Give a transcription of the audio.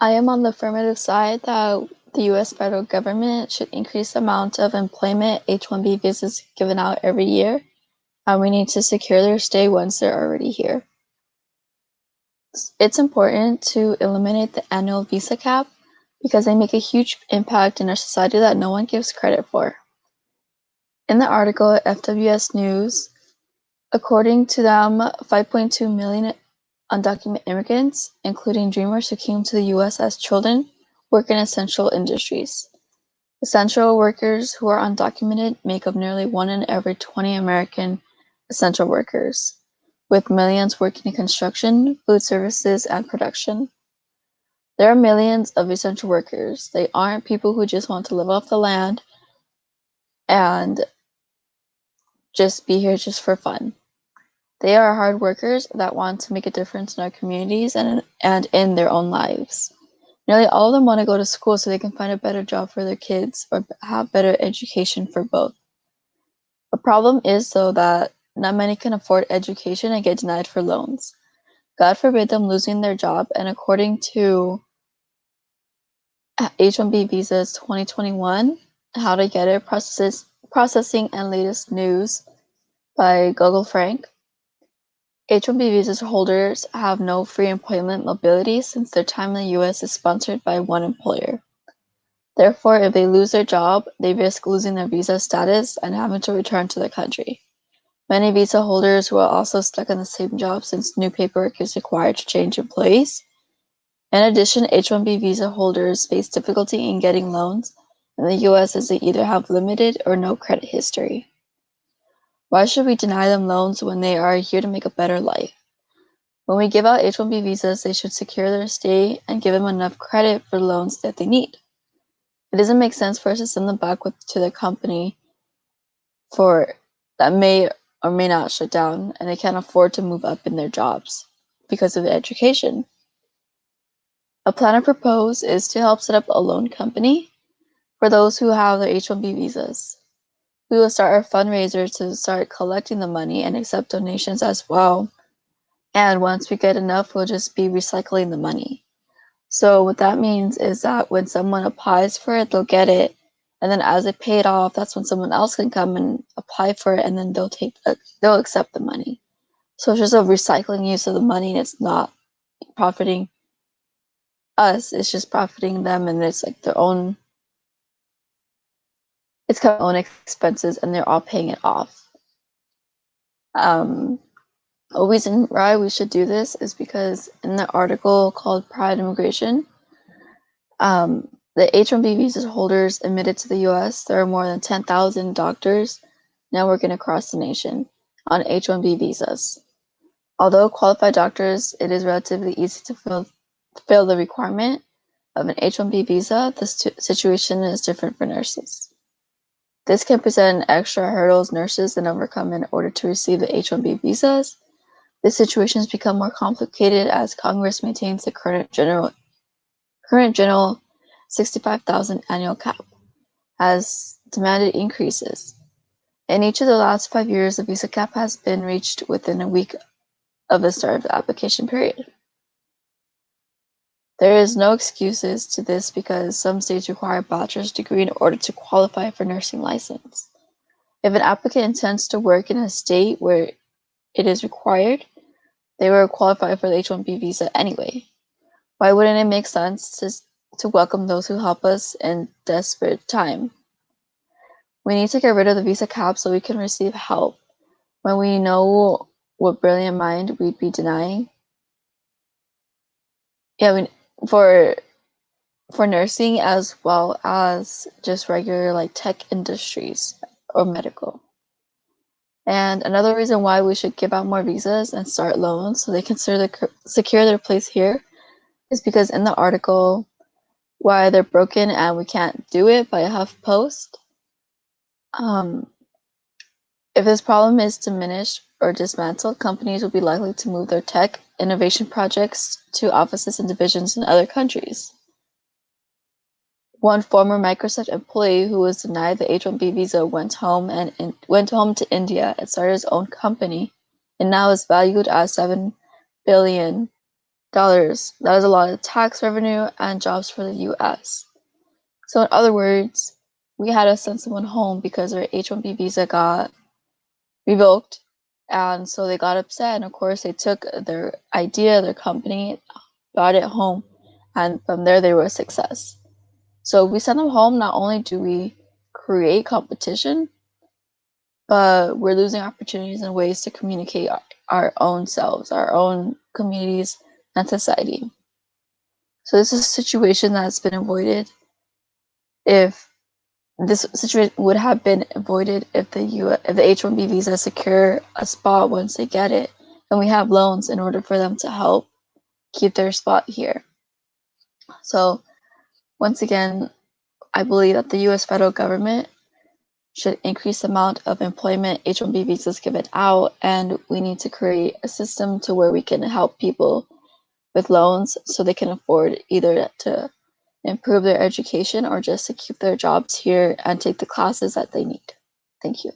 I am on the affirmative side that the U.S. federal government should increase the amount of employment H-1B visas given out every year, and we need to secure their stay once they're already here. It's important to eliminate the annual visa cap because they make a huge impact in our society that no one gives credit for. In the article at FWS News, according to them, 5.2 million undocumented immigrants, including dreamers who came to the U.S. as children, work in essential industries. Essential workers who are undocumented make up nearly 1 in every 20 American essential workers, with millions working in construction, food services, and production. There are millions of essential workers. They aren't people who just want to live off the land and just be here just for fun. They are hard workers that want to make a difference in our communities and in their own lives. Nearly all of them want to go to school so they can find a better job for their kids or have better education for both. The problem is, though, that not many can afford education and get denied for loans. God forbid them losing their job, and according to H-1B Visas 2021, How to Get It, Processing and Latest News by Google Frank, H-1B visa holders have no free employment mobility since their time in the U.S. is sponsored by one employer. Therefore, if they lose their job, they risk losing their visa status and having to return to their country. Many visa holders who are also stuck in the same job since new paperwork is required to change employees. In addition, H-1B visa holders face difficulty in getting loans in the U.S. as they either have limited or no credit history. Why should we deny them loans when they are here to make a better life? When we give out H-1B visas, they should secure their stay and give them enough credit for loans that they need. It doesn't make sense for us to send them back to their company that may or may not shut down, and they can't afford to move up in their jobs because of education. A plan I propose is to help set up a loan company for those who have their H-1B visas. We will start our fundraiser to start collecting the money and accept donations as well. And once we get enough, we'll just be recycling the money. So what that means is that when someone applies for it, they'll get it. And then as they pay it off, that's when someone else can come and apply for it, and then they'll accept the money. So it's just a recycling use of the money, and it's not profiting us, it's just profiting them, and it's like it's kind of own expenses, and they're all paying it off. A reason why we should do this is because in the article called Pride Immigration, the H-1B visa holders admitted to the U.S., there are more than 10,000 doctors now working across the nation on H-1B visas. Although qualified doctors, it is relatively easy to fulfill the requirement of an H-1B visa. The situation is different for nurses. This can present extra hurdles nurses can overcome in order to receive the H-1B visas. This situation has become more complicated as Congress maintains the current general 65,000 annual cap, has demanded increases. In each of the last 5 years, the visa cap has been reached within a week of the start of the application period. There is no excuses to this because some states require a bachelor's degree in order to qualify for nursing license. If an applicant intends to work in a state where it is required, they will qualify for the H-1B visa anyway. Why wouldn't it make sense to welcome those who help us in desperate time? We need to get rid of the visa cap so we can receive help when we know what brilliant mind we'd be denying. For nursing as well as just regular like tech industries or medical. And another reason why we should give out more visas and start loans so they can secure their place here is because in the article, Why They're Broken and We Can't Do It by HuffPost, if this problem is diminished or dismantled, companies will be likely to move their tech innovation projects to offices and divisions in other countries. One former Microsoft employee who was denied the H-1B visa went home to India and started his own company, and now is valued at $7 billion That is a lot of tax revenue and jobs for the US. So in other words, we had to send someone home because their H-1B visa got revoked, and so they got upset, and of course they took their idea, their company, brought it home, and from there they were a success. So if we send them home, not only do we create competition, but we're losing opportunities and ways to communicate our own selves, our own communities, and society. So this is a situation that's been avoided if this situation would have been avoided if the H-1B visa secure a spot once they get it, and we have loans in order for them to help keep their spot here. So once again, I believe that the US federal government should increase the amount of employment H-1B visas given out, and we need to create a system to where we can help people with loans so they can afford either to improve their education or just to keep their jobs here and take the classes that they need. Thank you.